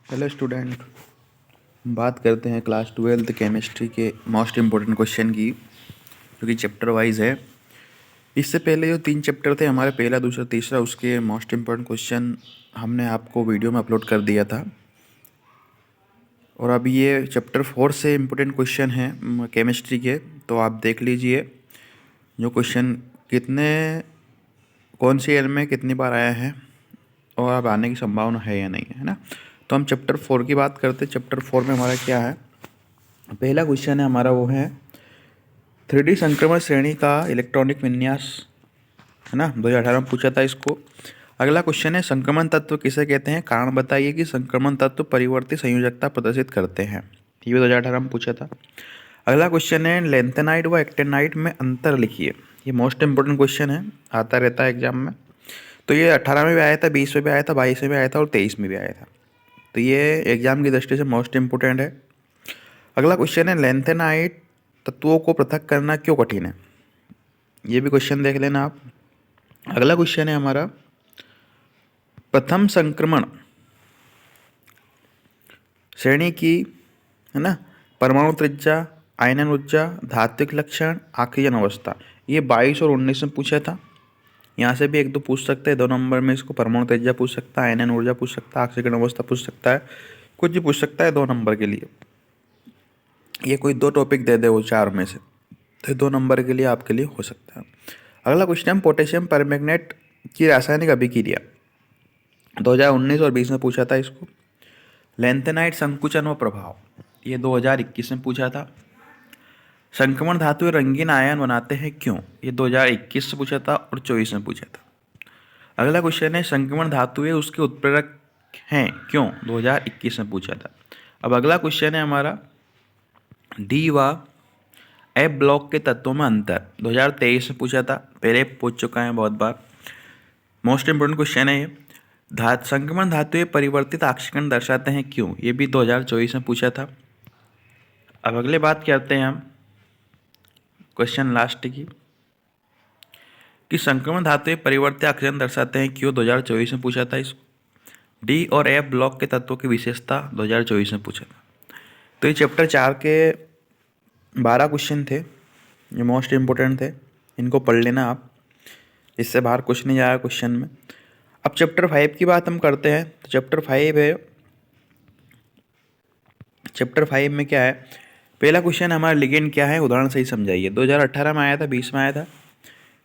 Hello student, बात करते हैं क्लास 12th केमिस्ट्री के मोस्ट इम्पोर्टेंट क्वेश्चन की, जो कि चैप्टर वाइज है। इससे पहले जो 3 चैप्टर थे हमारे, पहला दूसरा तीसरा, उसके मोस्ट इम्पोर्टेंट क्वेश्चन हमने आपको वीडियो में अपलोड कर दिया था। और अब ये चैप्टर 4 से इम्पोर्टेंट क्वेश्चन हैं केमिस्ट्री के, तो आप देख लीजिए जो क्वेश्चन कौन सी ईयर में कितनी बार आया है और अब आने की संभावना है या नहीं, है ना। तो हम चैप्टर 4 की बात करते हैं। चैप्टर 4 में हमारा क्या है, पहला क्वेश्चन है हमारा वो है 3D संक्रमण श्रेणी का इलेक्ट्रॉनिक विन्यास, है ना। 2018 में पूछा था इसको। अगला क्वेश्चन है संक्रमण तत्व किसे कहते हैं, कारण बताइए कि संक्रमण तत्व परिवर्तित संयोजकता प्रदर्शित करते हैं। ये भी 2018 में पूछा था। अगला क्वेश्चन है लेंथेनाइट व एक्टेनाइट में अंतर लिखिए। ये मोस्ट इंपोर्टेंट क्वेश्चन है, आता रहता है एग्जाम में। तो ये 18 में भी आया था, 20 में भी आया था, 22 में भी आया था और 23 में भी आया था। तो ये एग्जाम की दृष्टि से मोस्ट इम्पोर्टेंट है। अगला क्वेश्चन है लेंथेनाइट तत्वों को पृथक करना क्यों कठिन है। ये भी क्वेश्चन देख लेना आप। अगला क्वेश्चन है हमारा प्रथम संक्रमण श्रेणी की, है ना, परमाणु त्रिज्या, आयनन ऊर्जा, धात्विक लक्षण, आक्सीजन अवस्था। ये 22 और 19 में पूछा था। यहाँ से भी 1-2 पूछ सकते हैं। 2 नंबर में इसको परमाणु त्रिज्या पूछ सकता है, आयनन ऊर्जा पूछ सकता है, आक्सीजन अवस्था पूछ सकता है, कुछ भी पूछ सकता है 2 नंबर के लिए। ये कोई 2 टॉपिक दे दे वो 4 में से, तो 2 नंबर के लिए आपके लिए हो सकता है। अगला क्वेश्चन है पोटेशियम परमैंगनेट की रासायनिक अभिक्रिया। 2019 और 20 में पूछा था इसको। लेंथेनाइट संकुचन व प्रभाव, ये 2021 में पूछा था। संक्रमण धातु रंगीन आयन बनाते हैं क्यों, ये 2021 से पूछा था और 24 में पूछा था। अगला क्वेश्चन है संक्रमण धातुएं उसके उत्प्रेरक हैं क्यों, 2021 में पूछा था। अब अगला क्वेश्चन है हमारा डी व एफ ब्लॉक के तत्वों में अंतर, 2023 में पूछा था, पहले पूछ चुका है बहुत बार। मोस्ट इंपोर्टेंट क्वेश्चन है ये। संक्रमण धातुएं परिवर्तित आक्सीकरण दर्शाते हैं क्यों, ये भी 2024 में पूछा था। अब अगले बात करते हैं हम क्वेश्चन लास्ट की, कि संक्रमण धातुएं परिवर्तित आक्सीकरण दर्शाते हैं क्यों, 2024 में पूछा था इसको। डी और एफ ब्लॉक के तत्वों की विशेषता, 2024 में पूछा था। तो ये चैप्टर 4 के 12 क्वेश्चन थे, ये मोस्ट इम्पोर्टेंट थे, इनको पढ़ लेना आप, इससे बाहर कुछ नहीं जाएगा क्वेश्चन में। अब चैप्टर 5 की बात हम करते हैं। तो चैप्टर 5 है, चैप्टर 5 में क्या है, पहला क्वेश्चन हमारा लिगेंड क्या है, उदाहरण सही समझाइए। 2018 में आया था, 20 में आया था।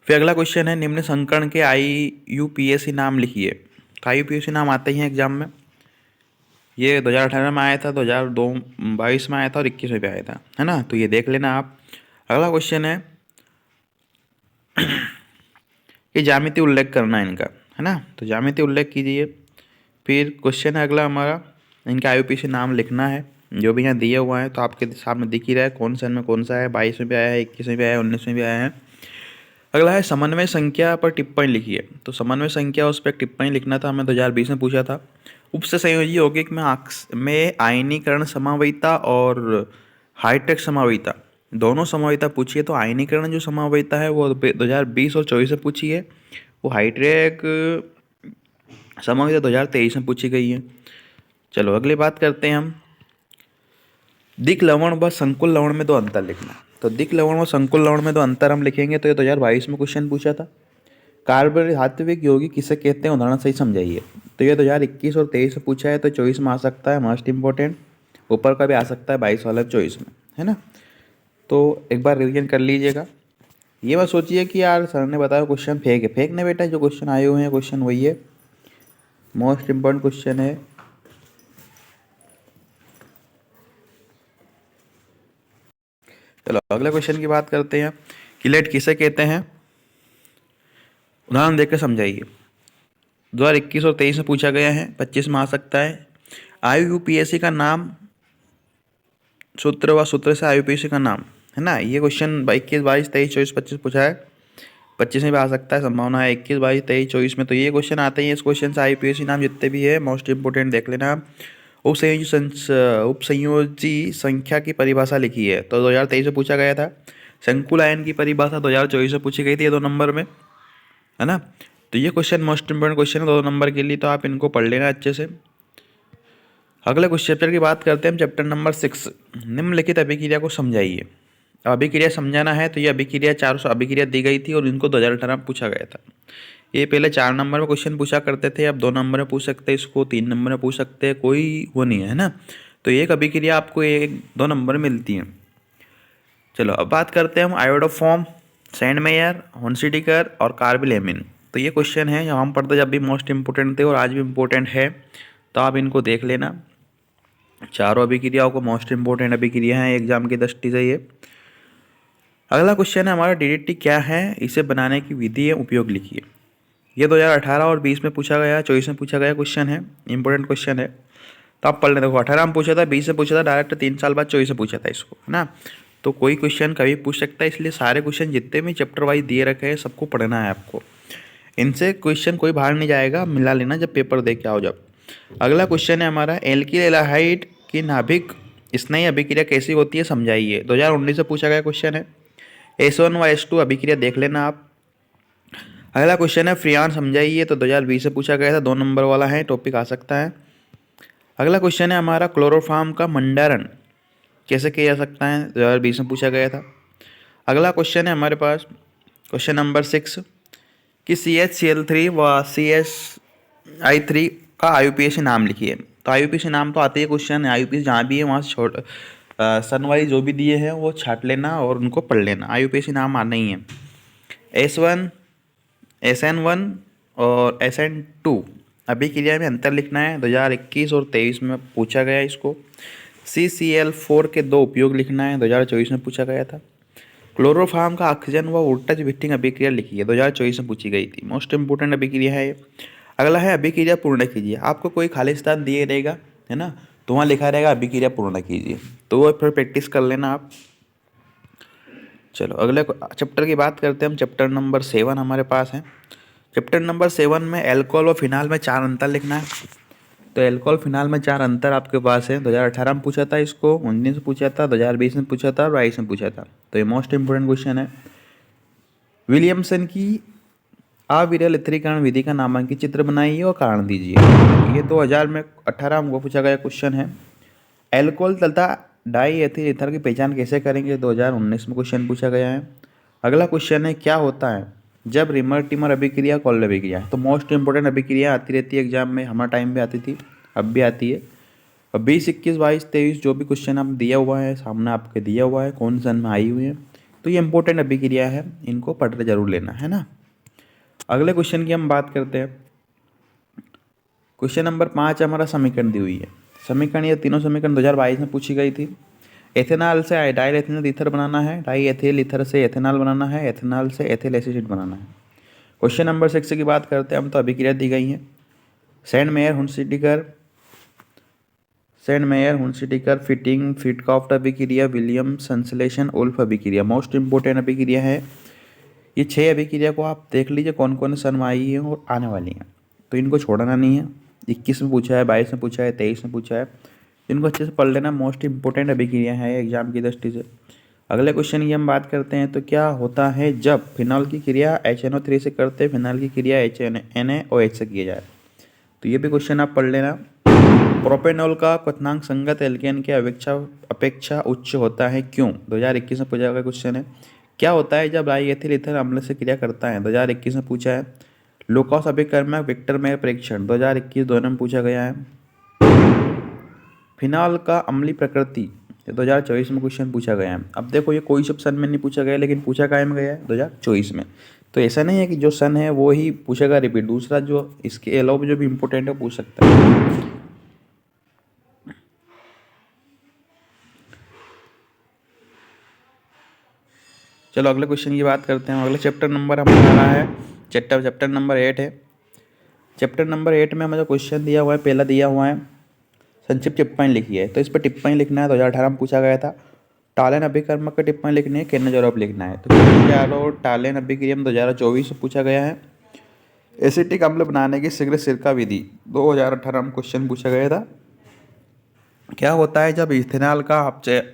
फिर अगला क्वेश्चन है निम्न संकरण के IUPAC नाम लिखिए। तो IUPAC नाम आते ही हैं एग्जाम में। ये 2018 में आया था, 2022 में आया था और 21 में भी आया था, है ना। तो ये देख लेना आप। अगला क्वेश्चन है कि ज्यामिति उल्लेख करना है इनका, है ना। तो ज्यामिति उल्लेख कीजिए। फिर क्वेश्चन है अगला हमारा, इनका IUPAC नाम लिखना है, जो भी यहाँ दिया हुआ है। तो आपके सामने दिख ही रहा है कौन सा में कौन सा है, 22 में भी आया है, 21 में भी आया है, 19 में भी आया है। अगला है समन्वय संख्या पर टिप्पणी लिखिए। तो समन्वय संख्या उस पर टिप्पणी लिखना था, हमें 2020 में पूछा था। उपसे संयोजी यौगिक में आयनीकरण समवायिता और हाइड्रेट समवायिता, दोनों समवायिता पूछी है। तो आयनीकरण जो समवायिता है वो 2020 और 24 में पूछी है, वो हाइड्रेट समवायिता 2023 में पूछी गई है। चलो अगली बात करते हैं हम, दिक लवण व संकुल लवण में 2 अंतर लिखना। तो दिक लवण व संकुल लवण में 2 अंतर हम लिखेंगे। तो ये 2022 में क्वेश्चन पूछा था। कार्बन धात्विक यौगिक किसे कहते हैं, उदाहरण सही समझाइए। तो ये 2021 और 23 में पूछा है, तो 24 में आ सकता है, मोस्ट इंपॉर्टेंट। ऊपर का भी आ सकता है 22 वाला 24 में, है ना। तो एक बार रिवीजन कर लीजिएगा। ये मत सोचिए कि यार सर ने बताया क्वेश्चन फेक है, फेक नहीं बेटा, जो क्वेश्चन आए हुए हैं क्वेश्चन वही है, मोस्ट इंपॉर्टेंट क्वेश्चन है। चलो अगले क्वेश्चन की बात करते हैं, किलेट किसे कहते हैं, उदाहरण देकर समझाइए। 2021 और 23 में पूछा गया है, 25 में आ सकता है। IUPAC का नाम, सूत्र व सूत्र से IUPAC का नाम, है ना। ये क्वेश्चन 21, 22, 23, 24, 25 पूछा है, 25 में भी आ सकता है, संभावना है 21, 22, 23, 24 में। तो ये क्वेश्चन आते ही, इस क्वेश्चन से IUPAC नाम जितने भी है मोस्ट इंपोर्टेंट देख लेना आप। उपसंयोजी संख्या की परिभाषा लिखी है। तो 2023 में पूछा गया था। संकुल आयन की परिभाषा 2024 में पूछी गई थी, 2 नंबर में, है ना। तो ये क्वेश्चन मोस्ट इंपोर्टेंट क्वेश्चन है 2 नंबर के लिए, तो आप इनको पढ़ लेना अच्छे से। अगले कुछ चैप्टर की बात करते हैं हम, चैप्टर नंबर 6, निम्नलिखित अभिक्रिया को समझाइए। अब अभिक्रिया समझाना है तो ये अभिक्रिया 400 अभिक्रिया दी गई थी और इनको 2018 में पूछा गया था। ये पहले 4 नंबर में क्वेश्चन पूछा करते थे, अब 2 नंबर में पूछ सकते हैं इसको, 3 नंबर में पूछ सकते हैं, कोई वो नहीं है ना। तो एक अभिक्रिया आपको 1-2 नंबर मिलती है। चलो अब बात करते हैं हम आयोडोफॉर्म, सैंडमेयर, होन्सीटिकर और कार्बामेलेन। तो ये क्वेश्चन है जो हम पढ़ते जब भी मोस्ट इंपोर्टेंट थे और आज भी इम्पोर्टेंट है, तो आप इनको देख लेना। चारों अभिक्रियाओं को मोस्ट इंपोर्टेंट अभिक्रिया है एग्जाम की दृष्टि से ये। अगला क्वेश्चन है हमारा डीडीटी क्या है, इसे बनाने की विधि है, उपयोग लिखिए। ये 2018 और 20 में पूछा गया, 24 में पूछा गया क्वेश्चन है, इंपॉर्टेंट क्वेश्चन है। तो आप पढ़ लें, देखो 18 में पूछा था, 20 में पूछा था, डायरेक्ट 3 साल बाद 24 में पूछा था इसको, है ना। तो कोई क्वेश्चन कभी पूछ सकता है, इसलिए सारे क्वेश्चन जितने भी चैप्टर वाइज दिए रखे हैं सबको पढ़ना है आपको। इनसे क्वेश्चन कोई बाहर नहीं जाएगा, मिला लेना जब पेपर दे के आओ जब। अगला क्वेश्चन है हमारा एल्किल एल्डिहाइड की नाभिक स्नेही अभिक्रिया कैसी होती है समझाइए। 2019 से पूछा गया क्वेश्चन है। S1 व S2 अभिक्रिया देख लेना आप। अगला क्वेश्चन है फ्रियान समझाइए, तो 2020 से पूछा गया था, 2 नंबर वाला है, टॉपिक आ सकता है। अगला क्वेश्चन है हमारा क्लोरोफॉर्म का मंडारण कैसे किया जा सकता है, 2020 में पूछा गया था। अगला क्वेश्चन है हमारे पास क्वेश्चन नंबर 6 कि CHCl3 व CSI3 का IUPAC नाम लिखिए। तो IUPAC नाम तो आते ही क्वेश्चन, IUPAC जहाँ भी है वहाँ से सन वाइज जो भी दिए हैं वो छाट लेना और उनको पढ़ लेना। IUPAC नाम आना ही है। S1, SN1 और SN2 अभिक्रिया में अंतर लिखना है, 2021 और 23 में पूछा गया इसको। CCl4 के 2 उपयोग लिखना है, 2024 में पूछा गया था। क्लोरोफॉर्म का ऑक्सीजन व वोल्टेज विट्टिंग अभिक्रिया लिखिए, 2024 में पूछी गई थी, मोस्ट इंपोर्टेंट अभिक्रिया है ये। अगला है अभिक्रिया पूर्ण कीजिए। आपको कोई खाली स्थान दिए रहेगा, है ना, तो वहाँ लिखा रहेगा अभिक्रिया पूर्ण कीजिए, तो वो फिर प्रैक्टिस कर लेना आप। चलो अगले चैप्टर की बात करते हैं हम, चैप्टर नंबर 7 हमारे पास है। चैप्टर नंबर 7 में एल्कोहल और फिनाल में 4 अंतर लिखना है। तो एल्कोहल फिनाल में 4 अंतर आपके पास है, 2018 में पूछा था इसको, 19 में पूछा था, 2020 में पूछा था और 22 में पूछा था। तो ये मोस्ट इंपोर्टेंट क्वेश्चन है। विलियमसन की अविरल स्थिरीकरण विधि का नामांकित चित्र बनाइए और कारण दीजिए। ये 2018 में पूछा गया क्वेश्चन है। एल्कोहल तथा डाई एथिल ईथर की पहचान कैसे करेंगे, 2019 में क्वेश्चन पूछा गया है। अगला क्वेश्चन है क्या होता है जब रिमर टिमर अभिक्रिया कॉल अभिक्रिया है। तो मोस्ट इंपोर्टेंट अभिक्रिया आती रहती है एग्जाम में, हमारे टाइम भी आती थी, अब भी आती है। और 20, 21, 22, 23 जो भी क्वेश्चन आप दिया हुआ है सामने आपके दिया हुआ है, कौन सन में आई हुई है, तो ये इंपॉर्टेंट अभिक्रिया है, इनको पढ़ के जरूर लेना है ना। अगले क्वेश्चन की हम बात करते हैं। क्वेश्चन नंबर 5 हमारा समीकरण दी हुई है। समीकरण, ये तीनों समीकरण 2022 में पूछी गई थी। एथेनॉल से डाई एथेनॉल ईथर बनाना है, डाई एथिल ईथर से एथेनॉल बनाना है, एथेनॉल से एथिल एसिड बनाना है। क्वेश्चन नंबर 6 की बात करते हैं हम, तो अभिक्रिया दी गई है। सैंडमेयर हुनसिटिकर फिटिंग फिटकॉफ्ट अभिक्रिया, विलियम संश्लेषण उल्फ अभिक्रिया, मोस्ट इंपोर्टेंट अभिक्रिया है। ये 6 अभिक्रिया को आप देख लीजिए कौन कौन सन में आई है और आने वाली हैं, तो इनको छोड़ना नहीं है। 21 में पूछा है, 22 में पूछा है, 23 में पूछा है, इनको अच्छे से पढ़ लेना, मोस्ट इंपोर्टेंट अभिक्रिया है एग्जाम की दृष्टि से। अगले क्वेश्चन की हम बात करते हैं, तो क्या होता है जब फिनॉल की क्रिया HNO3 से करते, फिनॉल की क्रिया NaOH से किया जाए। तो ये भी क्वेश्चन आप पढ़ लेना। प्रोपेनॉल का क्वथनांक संगत एल्केन के अपेक्षा उच्च होता है क्यों, 2021 में पूछा गया क्वेश्चन है। क्या होता है जब डाई एथिल ईथर अम्ल से क्रिया करता है, 2021 में पूछा है। लुकास अभिकर्मक विक्टर में परीक्षण, 2021 दोनों में पूछा गया है। फिनॉल का अम्लीय प्रकृति, 2024 में क्वेश्चन पूछा गया है। अब देखो ये कोई सब सन में नहीं पूछा गया, लेकिन पूछा काहे में गया है, 2024 में। तो ऐसा नहीं है कि जो सन है वो ही पूछेगा रिपीट, दूसरा जो इसके अलावा जो भी इंपॉर्टेंट है पूछ सकता है। चलो अगले क्वेश्चन की बात करते हैं। अगला चैप्टर नंबर हमारा है चैप्टर नंबर 8 है। चैप्टर नंबर 8 में हमें जो क्वेश्चन दिया हुआ है, पहला दिया हुआ है संक्षिप्त टिप्पणी लिखी है। तो इस पर टिप्पणी लिखना है, 2018 में पूछा गया था। टालेन अभिकर्मक की टिप्पणी लिखनी है, केन्नेजोरोप लिखना है। तो टालेन अभिक्रिया 2024 में पूछा गया है। एसिटिक अम्ल बनाने की शीघ्र सिरका विधि, 2018 में क्वेश्चन पूछा गया था। क्या होता है जब इथेनॉल का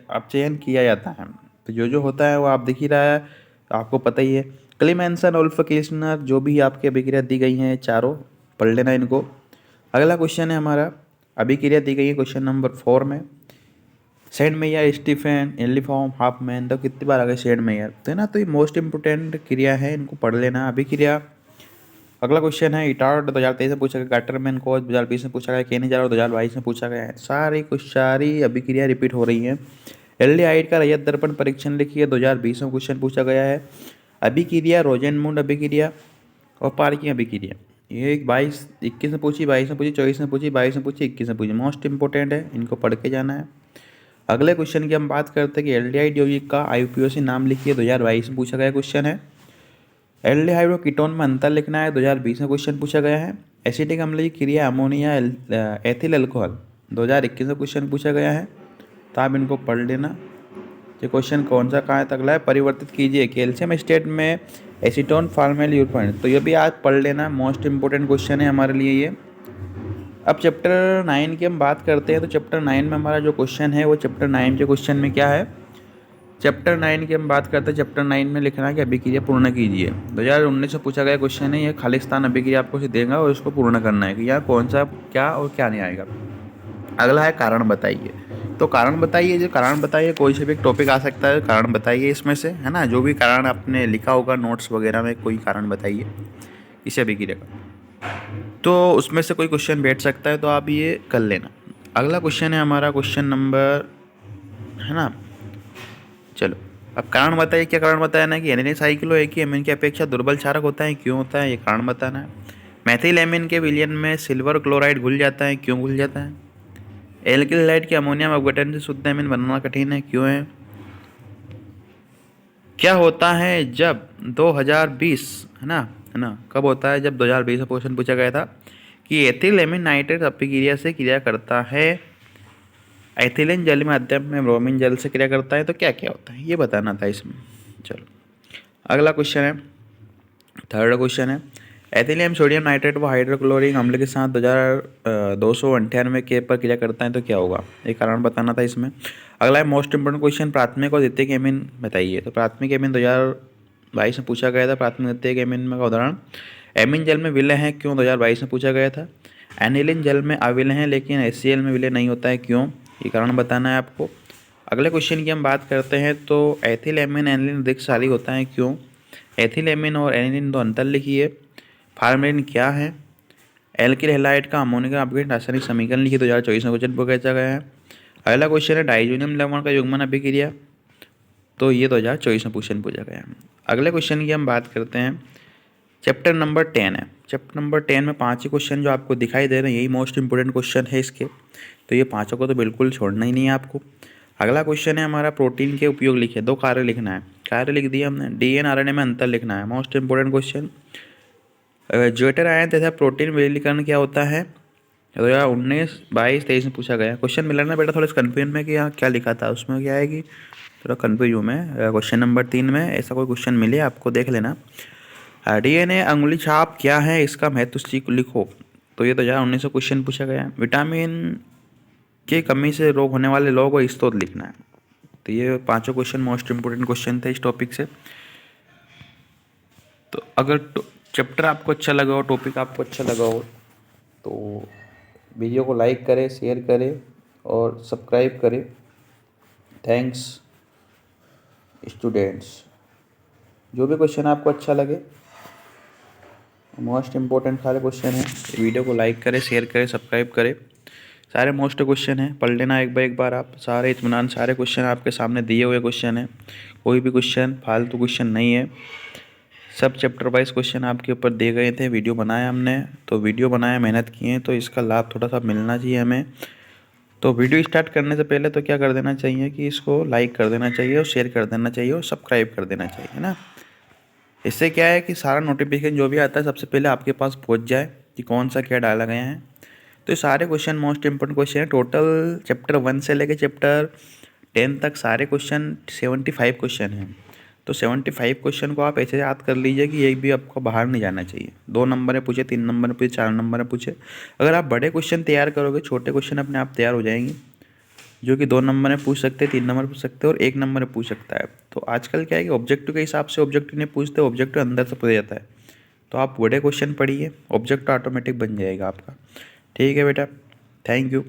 अपचयन किया जाता है, तो जो होता है वो आप दिख ही रहा है, आपको पता ही है। क्लीमेंसन उल्फ किल्सनर जो भी आपके अभिक्रिया दी गई हैं चारों, पढ़ लेना इनको। अगला क्वेश्चन है हमारा अभिक्रिया दी गई है क्वेश्चन नंबर 4 में। सेंट मेयर, स्टीफन, एलिफॉर्म, हाफमैन, तो कितनी बार आ गए सेंट मेयर, तो है ना। तो ये मोस्ट इंपोर्टेंट क्रिया है, इनको पढ़ लेना। अभिक्रिया। अगला क्वेश्चन है इटार्ड 2023 में पूछा गया, गाटरमैन को 2020 में पूछा गया, केनीजार 2022 में पूछा गया है। सारी अभिक्रिया रिपीट हो रही हैं। एल्डिहाइड का रैयत दर्पण परीक्षण लिखिए, 2020 में क्वेश्चन पूछा गया है। अभिक्रिया, रोजेनमुंड अभिक्रिया और पार्किंग अभिक्रिया, ये 21 में पूछी, 22 में पूछी, 24 में पूछी, 22 में पूछी, 21 में पूछी। मोस्ट इंपोर्टेंट है, इनको पढ़ के जाना है। अगले क्वेश्चन की हम बात करते हैं कि एल्डिहाइड यौगिक का आईयूपीएसी नाम लिखिए, 2022 में पूछा गया क्वेश्चन है। एल्डिहाइड और कीटोन में अंतर लिखना है, 2020 में क्वेश्चन पूछा गया है। एसिटिक अम्ल की क्रिया अमोनिया एथिल अल्कोहल, 2021 में क्वेश्चन पूछा गया है, तो आप इनको पढ़ लेना। ये क्वेश्चन कौन सा कहाँ तक अगला है, परिवर्तित कीजिए कैल्शियम स्टेट में एसीटोन फॉर्मेल्डिहाइड, तो ये भी आज पढ़ लेना। मोस्ट इंपोर्टेंट क्वेश्चन है हमारे लिए ये। अब चैप्टर 9 की हम बात करते हैं, तो चैप्टर 9 में हमारा जो क्वेश्चन है वो चैप्टर 9 के क्वेश्चन में क्या है, चैप्टर 9 की हम बात करते हैं। चैप्टर 9 में लिखना है कि अभिक्रिया पूर्ण कीजिए, 2019 से पूछा गया क्वेश्चन है। ये खालिस्तान अभिक्रिया आपको देगा और इसको पूर्ण करना है कि यहाँ कौन सा क्या और क्या नहीं आएगा। अगला है कारण बताइए, तो कारण बताइए, जो कारण बताइए कोई से भी एक टॉपिक आ सकता है, कारण बताइए इसमें से, है ना। जो भी कारण आपने लिखा होगा नोट्स वगैरह में, कोई कारण बताइए इसे अभिक्रिया का, तो उसमें से कोई क्वेश्चन बैठ सकता है, तो आप ये कर लेना। अगला क्वेश्चन है हमारा क्वेश्चन नंबर, है ना। चलो अब कारण बताइए, क्या कारण बताया ना कि एनिलिन साइक्लो एक ही एमिन की अपेक्षा दुर्बल क्षारक होता है, क्यों होता है, ये कारण बताना है। मैथिल एमिन के विलयन में सिल्वर क्लोराइड घुल जाता है, क्यों घुल जाता है। एल्किल हैलाइड के अमोनियम अपघटन से शुद्ध एमिन बनाना कठिन है, क्यों है। क्या होता है जब 2020, है ना, कब होता है, जब 2020 में क्वेश्चन पूछा गया था कि एथिल एमिन नाइट्रेट अभिक्रिया से क्रिया करता है, एथिलीन जल में अध्यम में ब्रोमीन जल से क्रिया करता है, तो क्या क्या होता है ये बताना था इसमें। चलो अगला क्वेश्चन है, थर्ड क्वेश्चन है, एथिलीन सोडियम नाइट्रेट व हाइड्रोक्लोरिक अम्ल के साथ 2298 के पर क्रिया करता है, तो क्या होगा, ये कारण बताना था इसमें। अगला है मोस्ट इंपोर्टेंट क्वेश्चन, प्राथमिक और द्वितीयक एमिन बताइए, तो प्राथमिक एमिन 2022 में पूछा गया था। प्राथमिक द्वितीयक एमिन में का उदाहरण, एमिन जल में विलय है, क्यों, 2022 में पूछा गया था। एनिलीन जल में अविलय है लेकिन HCl में विलय नहीं होता है, क्यों, ये कारण बताना है आपको। अगले क्वेश्चन की हम बात करते हैं, तो एथिल एमिन एनिलीन अधिकशाली होता है, क्यों। एथिल एमिन और एनिलीन दो अंतर लिखिए। फार्मेलिन क्या है। एल्किल हैलाइड का अमोनिया अपघटन रासायनिक समीकरण लिखिए, 2024 में क्वेश्चन पूछा गया है। अगला क्वेश्चन है डाइजोनियम लवण का युग्मन अभिक्रिया, तो ये 2024 में क्वेश्चन पूछा गया है। अगले क्वेश्चन की हम बात करते हैं, चैप्टर नंबर 10 है। चैप्टर नंबर 10 में 5 ही क्वेश्चन जो आपको दिखाई दे रहे हैं, यही मोस्ट इंपोर्टेंट क्वेश्चन है इसके, तो ये 5 को तो बिल्कुल छोड़ना ही नहीं है आपको। अगला क्वेश्चन है हमारा प्रोटीन के उपयोग लिखिए, 2 कार्य लिखना है, कार्य लिख दिया हमने। DNA RNA में अंतर लिखना है, most important question. Zwitter ion तथा प्रोटीन विलयनीकरण क्या होता है, 2019, 22, 23 में पूछा गया। क्वेश्चन मिला ना बेटा, थोड़ा कन्फ्यूजन में कि यहाँ क्या लिखा था, उसमें क्या है कि थोड़ा कन्फ्यूज हूँ मैं। क्वेश्चन नंबर 3 में ऐसा कोई क्वेश्चन मिले आपको देख लेना। DNA अंगुली छाप क्या है, इसका महत्व लिखो, तो ये 2019 में क्वेश्चन पूछा गया है। विटामिन की कमी से रोग होने वाले लोग और स्रोत लिखना है, तो ये 5 क्वेश्चन मोस्ट इंपोर्टेंट क्वेश्चन थे इस टॉपिक से। तो अगर चैप्टर आपको अच्छा लगा हो, टॉपिक आपको अच्छा लगा हो, तो वीडियो को लाइक करें, शेयर करें और सब्सक्राइब करें। Thanks students. जो भी क्वेश्चन आपको अच्छा लगे, मोस्ट इंपोर्टेंट सारे क्वेश्चन हैं, वीडियो को लाइक करें, शेयर करें, सब्सक्राइब करें। सारे मोस्ट क्वेश्चन हैं, पढ़ लेना एक बार आप, सारे इत्मीनान, सारे क्वेश्चन आपके सामने दिए हुए क्वेश्चन हैं, कोई भी क्वेश्चन फालतू क्वेश्चन नहीं है। सब चैप्टर वाइज क्वेश्चन आपके ऊपर दिए गए थे, वीडियो बनाया हमने, तो वीडियो बनाया, मेहनत किए, तो इसका लाभ थोड़ा सा मिलना चाहिए हमें। तो वीडियो स्टार्ट करने से पहले तो क्या कर देना चाहिए कि इसको लाइक कर देना चाहिए और शेयर कर देना चाहिए और सब्सक्राइब कर देना चाहिए ना। इससे क्या है कि सारा नोटिफिकेशन जो भी आता है सबसे पहले आपके पास पहुंच जाए कि कौन सा क्या डाला गया है। तो ये सारे क्वेश्चन मोस्ट इंपोर्टेंट क्वेश्चन है। टोटल चैप्टर 1 से लेकर चैप्टर 10 तक सारे क्वेश्चन 75 क्वेश्चन हैं। तो 75 क्वेश्चन को आप ऐसे याद कर लीजिए कि एक भी आपको बाहर नहीं जाना चाहिए। 2 नंबर में पूछे, 3 नंबर में पूछे, 4 नंबर में पूछे। अगर आप बड़े क्वेश्चन तैयार करोगे, छोटे क्वेश्चन अपने आप तैयार हो जाएंगे, जो कि 2 नंबर में पूछ सकते हैं, 3 नंबर पूछ सकते हैं और 1 नंबर में पूछ सकता है। तो आजकल क्या है कि ऑब्जेक्टिव के हिसाब से ऑब्जेक्टिव नहीं पूछते, ऑब्जेक्टिव अंदर से पूछ जाता है। तो आप बड़े क्वेश्चन पढ़िए, ऑब्जेक्टिव ऑटोमेटिक बन जाएगा आपका। ठीक है बेटा। Thank you.